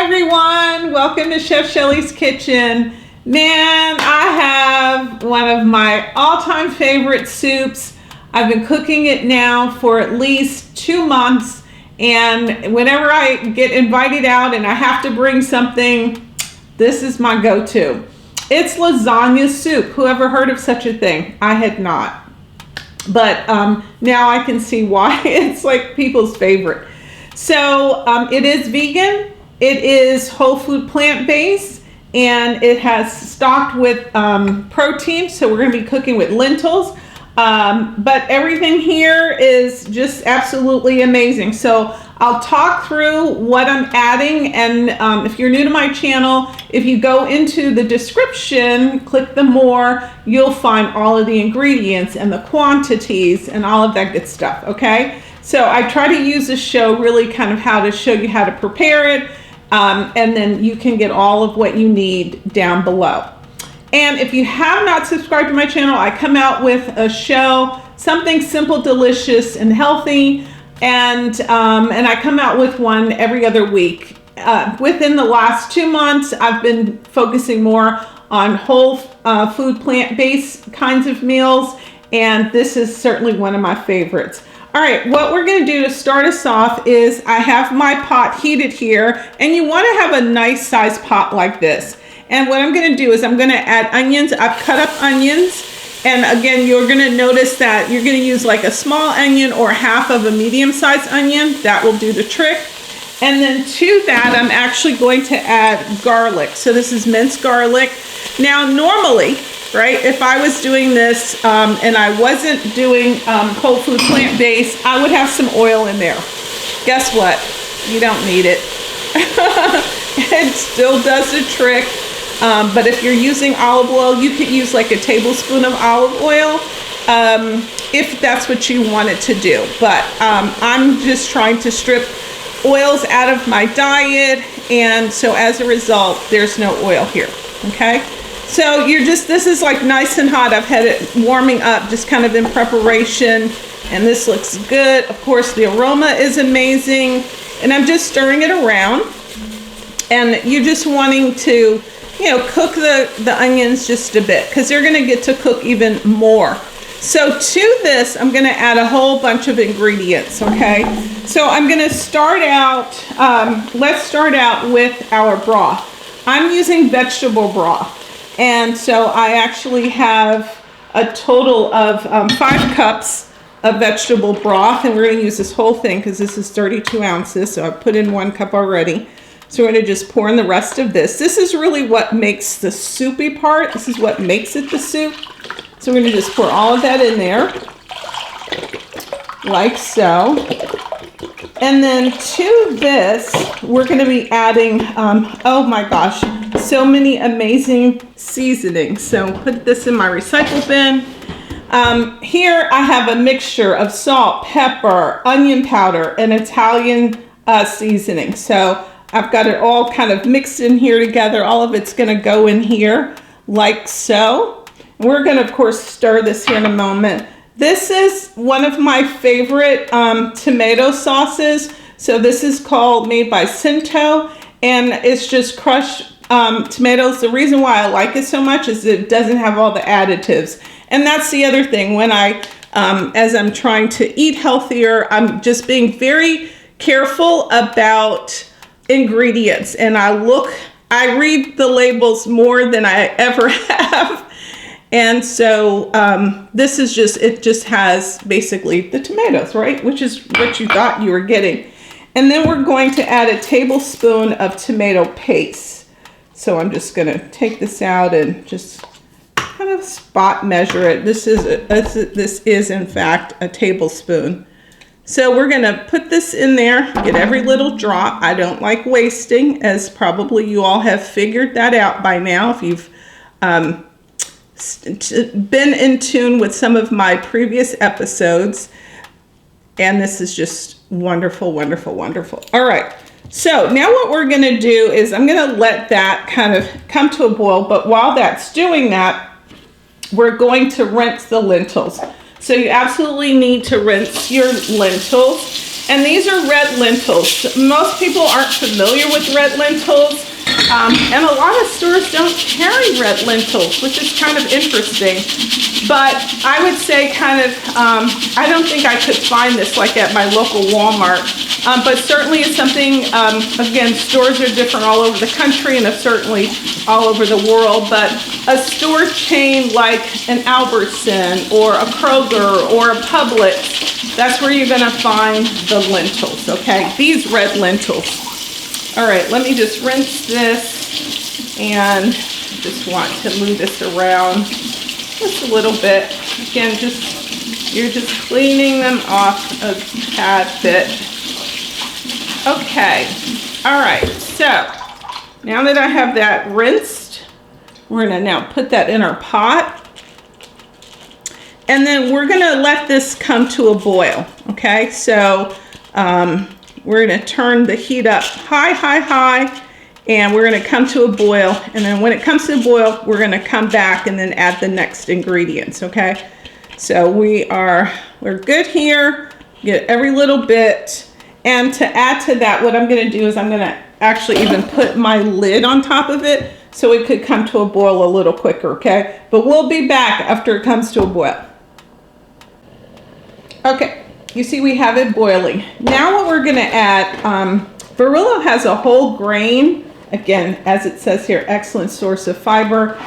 everyone, welcome to Chef Shelley's Kitchen. Man, I have one of my all-time favorite soups. I've been cooking it now for at least 2 months, and whenever I get invited out and I have to bring something, this is my go-to. It's lasagna soup. Who ever heard of such a thing? I had not, but now I can see why it's like people's favorite. So it is vegan. It is whole food plant-based, and it has stocked with protein. So we're going to be cooking with lentils. But everything here is just absolutely amazing. So I'll talk through what I'm adding. And if you're new to my channel, if you go into the description, click the more, you'll find all of the ingredients and the quantities and all of that good stuff. Okay. So I try to use this show really kind of how to show you how to prepare it. And then you can get all of what you need down below. And if you have not subscribed to my channel, I come out with a show, something simple, delicious, and healthy. And I come out with one every other week. Within the last 2 months, I've been focusing more on whole food, plant-based kinds of meals. And this is certainly one of my favorites. All right, what we're going to do to start us off is I have my pot heated here, and you want to have a nice sized pot like this. And what I'm going to do is I'm going to add onions. I've cut up onions, and again, you're going to notice that you're going to use like a small onion or half of a medium-sized onion. That will do the trick. And then to that, I'm actually going to add garlic. So this is minced garlic. Now, normally, right, if I was doing this and I wasn't doing whole food plant-based, I would have some oil in there. Guess what? You don't need it. It still does the trick. But if you're using olive oil, you could use like a tablespoon of olive oil if that's what you wanted to do. But I'm just trying to strip oils out of my diet, and so as a result, there's no oil here. Okay. So this is like nice and hot. I've had it warming up just kind of in preparation, and this looks good. Of course, the aroma is amazing, and I'm just stirring it around, and you're just wanting to, cook the onions just a bit because they're going to get to cook even more. So to this, I'm going to add a whole bunch of ingredients, okay? So I'm going to start out, let's start out with our broth. I'm using vegetable broth. And so I actually have a total of 5 cups of vegetable broth, and we're going to use this whole thing because this is 32 ounces. So I've put in 1 cup already. So we're going to just pour in the rest of this. This is really what makes the soupy part. This is what makes it the soup. So we're going to just pour all of that in there, like so. And then to this, we're going to be adding, oh my gosh, so many amazing seasonings. So put this in my recycle bin. Here I have a mixture of salt, pepper, onion powder, and Italian seasoning. So I've got it all kind of mixed in here together. All of it's going to go in here like so. And we're going to, of course, stir this here in a moment. This is one of my favorite tomato sauces. So this is made by Cinto, and it's just crushed tomatoes. The reason why I like it so much is it doesn't have all the additives. And that's the other thing. When as I'm trying to eat healthier, I'm just being very careful about ingredients. And I read the labels more than I ever have. And so this is it just has basically the tomatoes, right? Which is what you thought you were getting. And then we're going to add a tablespoon of tomato paste. So I'm just going to take this out and just kind of spot measure it. This is in fact a tablespoon. So we're going to put this in there, get every little drop. I don't like wasting, as probably you all have figured that out by now if you've been in tune with some of my previous episodes. And this is just wonderful, wonderful, wonderful. All right. So now what we're going to do is I'm going to let that kind of come to a boil. But while that's doing that, we're going to rinse the lentils. So you absolutely need to rinse your lentils. And these are red lentils. Most people aren't familiar with red lentils. And a lot of stores don't carry red lentils, which is kind of interesting. But I would say kind of, I don't think I could find this like at my local Walmart. But certainly it's something, again, stores are different all over the country and certainly all over the world. But a store chain like an Albertson or a Kroger or a Publix, that's where you're going to find the lentils, okay? These red lentils. All right, let me just rinse this and just want to move this around just a little bit. Again, you're just cleaning them off a tad bit. Okay, all right, so now that I have that rinsed, we're gonna now put that in our pot. And then we're gonna let this come to a boil, okay? So, we're going to turn the heat up high, and we're going to come to a boil. And then when it comes to a boil, we're going to come back and then add the next ingredients, okay? So we're good here. Get every little bit. And to add to that, what I'm going to do is I'm going to actually even put my lid on top of it so it could come to a boil a little quicker, okay? But we'll be back after it comes to a boil. Okay. You see we have it boiling. Now what we're gonna add, Barilla has a whole grain, again, as it says here, excellent source of fiber.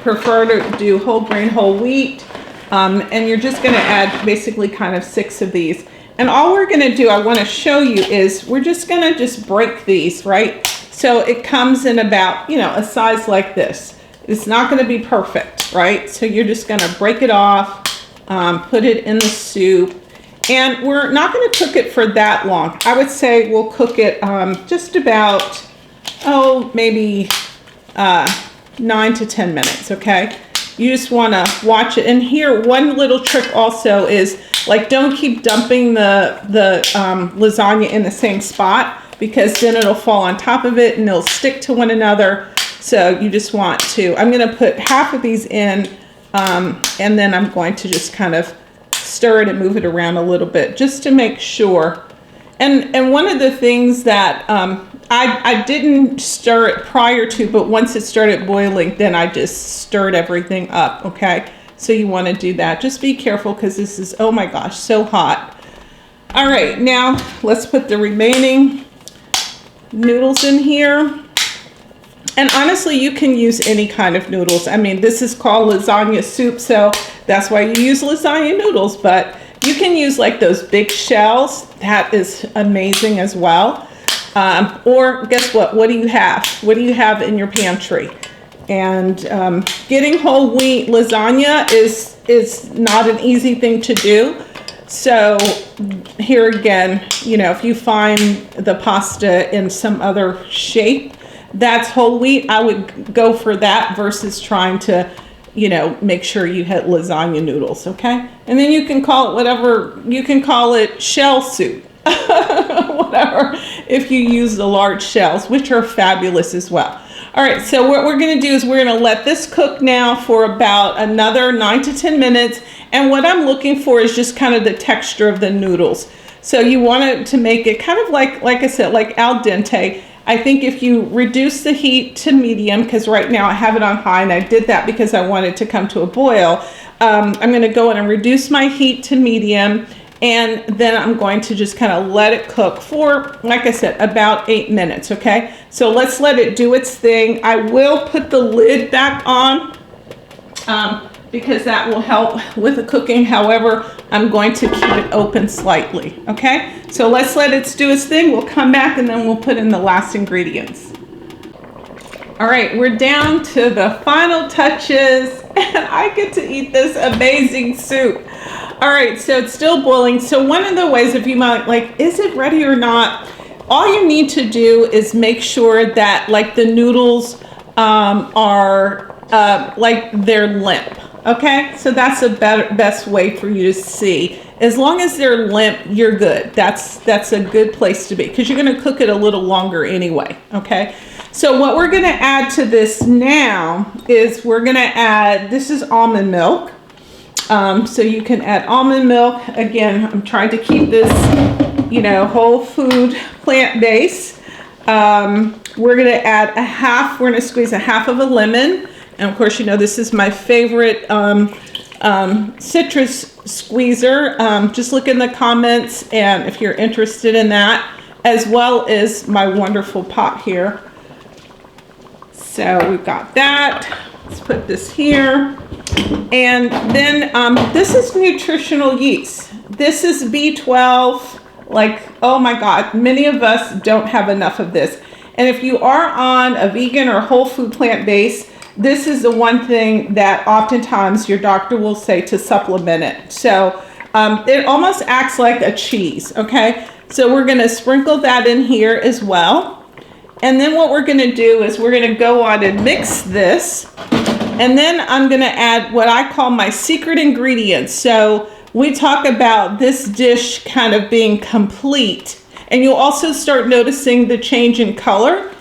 prefer to do whole grain, whole wheat, and you're just gonna add basically kind of 6 of these. And all we're gonna do, I wanna show you, is we're just gonna break these, right? So it comes in about, a size like this. It's not gonna be perfect, right? So you're just gonna break it off, put it in the soup. And we're not going to cook it for that long. I would say we'll cook it just about, maybe 9 to 10 minutes, okay? You just want to watch it. And here, one little trick also is, don't keep dumping the lasagna in the same spot, because then it'll fall on top of it and it'll stick to one another. So you just want to, I'm going to put half of these in, and then I'm going to just kind of stir it and move it around a little bit just to make sure. And one of the things that I didn't stir it prior to, but once it started boiling, then I just stirred everything up, okay? So you want to do that. Just be careful, because this is, oh my gosh, so hot. All right, now let's put the remaining noodles in here. And honestly, you can use any kind of noodles. I mean, this is called lasagna soup, so that's why you use lasagna noodles, but you can use those big shells. That is amazing as well. Or guess what? What do you have? What do you have in your pantry? And getting whole wheat lasagna is not an easy thing to do. So here again, if you find the pasta in some other shape that's whole wheat, I would go for that versus trying to, make sure you had lasagna noodles, okay? And then you can call it whatever, you can call it shell soup, whatever, if you use the large shells, which are fabulous as well. All right, so what we're gonna do is we're gonna let this cook now for about another 9 to 10 minutes. And what I'm looking for is just kind of the texture of the noodles. So you want it to make it kind of like I said, like al dente. I think if you reduce the heat to medium, because right now I have it on high, and I did that because I wanted to come to a boil. I'm going to go in and reduce my heat to medium, and then I'm going to just kind of let it cook for, like I said, about 8 minutes, okay? So let's let it do its thing. I will put the lid back on because that will help with the cooking. However, I'm going to keep it open slightly, okay? So let's let it do its thing. We'll come back and then we'll put in the last ingredients. All right, we're down to the final touches, and I get to eat this amazing soup. All right, so it's still boiling. So one of the ways, if you might is it ready or not? All you need to do is make sure that the noodles are they're limp. Okay, so that's the best way for you to see. As long as they're limp, you're good. That's a good place to be, because you're going to cook it a little longer anyway. Okay, so what we're going to add to this now is we're going to add, this is almond milk. So you can add almond milk. Again, I'm trying to keep this you know, whole food plant base. We're going to add we're going to squeeze a half of a lemon. And of course, you know, this is my favorite citrus squeezer. Just look in the comments and if you're interested in that, as well as my wonderful pot here. So we've got that. Let's put this here. And then this is nutritional yeast. This is B12. Like, oh my God, many of us don't have enough of this. And if you are on a vegan or whole food plant base, this is the one thing that oftentimes your doctor will say to supplement it. So it almost acts like a cheese, okay? So we're gonna sprinkle that in here as well. And then what we're gonna do is we're gonna go on and mix this. And then I'm gonna add what I call my secret ingredients. So we talk about this dish kind of being complete. And you'll also start noticing the change in color.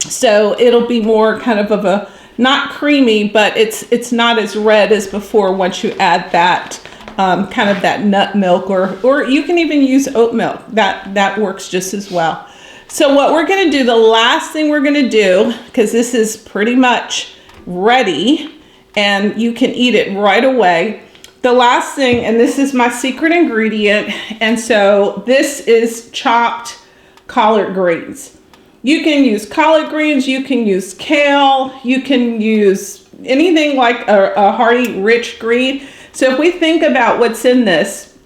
So it'll be more kind of a, not creamy, but it's not as red as before once you add that kind of that nut milk, or you can even use oat milk. That works just as well. So what we're gonna do, the last thing we're gonna do, because this is pretty much ready and you can eat it right away. The last thing, and this is my secret ingredient, and so this is chopped collard greens. You can use collard greens, you can use kale, you can use anything like a hearty, rich green. So if we think about what's in this,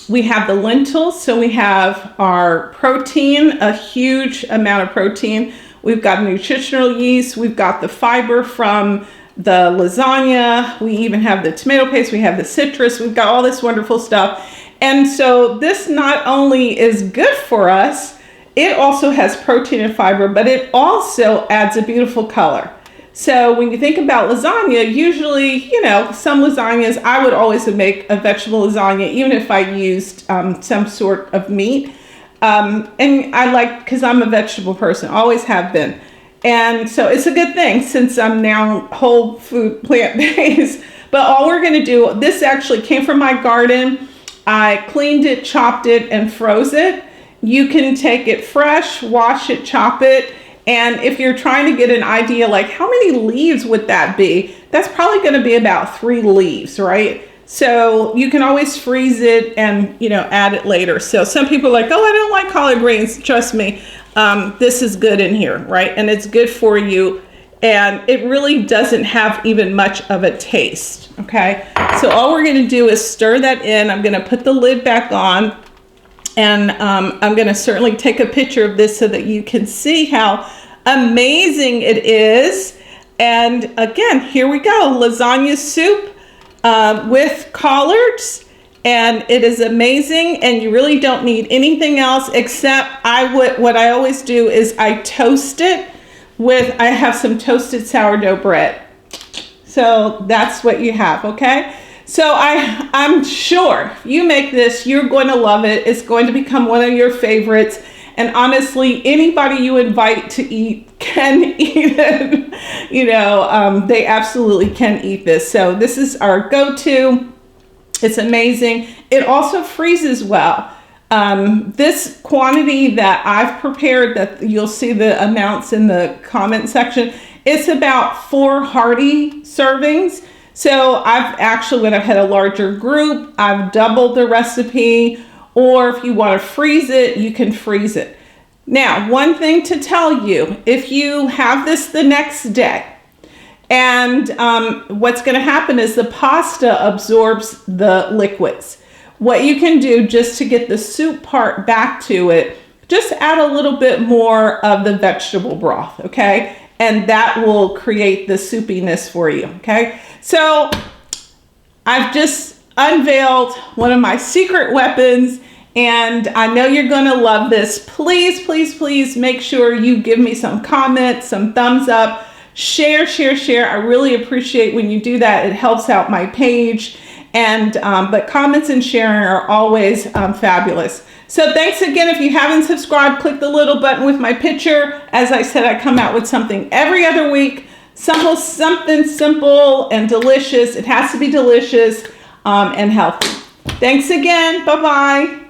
we have the lentils, so we have our protein, a huge amount of protein. We've got nutritional yeast, we've got the fiber from the lasagna, we even have the tomato paste, we have the citrus, we've got all this wonderful stuff. And so this not only is good for us, it also has protein and fiber, but it also adds a beautiful color. So when you think about lasagna, usually, you know, some lasagnas, I would always make a vegetable lasagna, even if I used some sort of meat. And I like, because I'm a vegetable person, always have been. And so it's a good thing since I'm now whole food plant-based. But all we're gonna do, this actually came from my garden. I cleaned it, chopped it, and froze it. You can take it fresh, wash it, chop it. And if you're trying to get an idea, like how many leaves would that be? That's probably gonna be about 3 leaves, right? So you can always freeze it and, you know, add it later. So some people are like, oh, I don't like collard greens. Trust me, this is good in here, right? And it's good for you. And it really doesn't have even much of a taste, okay? So all we're gonna do is stir that in. I'm gonna put the lid back on. And I'm gonna certainly take a picture of this so that you can see how amazing it is. And again, here we go, lasagna soup with collards. And it is amazing, and you really don't need anything else except what I always do is I toast it with, I have some toasted sourdough bread. So that's what you have, okay? So I'm sure you make this, you're going to love it. It's going to become one of your favorites. And honestly, anybody you invite to eat can eat it. You know, they absolutely can eat this. So this is our go-to. It's amazing. It also freezes well. This quantity that I've prepared, that you'll see the amounts in the comment section, it's about 4 hearty servings. So I've actually, when I've had a larger group, I've doubled the recipe, or if you want to freeze it, you can freeze it. Now, one thing to tell you, if you have this the next day, and what's going to happen is the pasta absorbs the liquids. What you can do just to get the soup part back to it, just add a little bit more of the vegetable broth, okay? And that will create the soupiness for you, okay? So I've just unveiled one of my secret weapons, and I know you're gonna love this. Please, please, please make sure you give me some comments, some thumbs up, share, share, share. I really appreciate when you do that. It helps out my page. And but comments and sharing are always fabulous. So thanks again. If you haven't subscribed, click the little button with my picture. As I said, I come out with something every other week. Something simple and delicious. It has to be delicious and healthy. Thanks again. Bye-bye.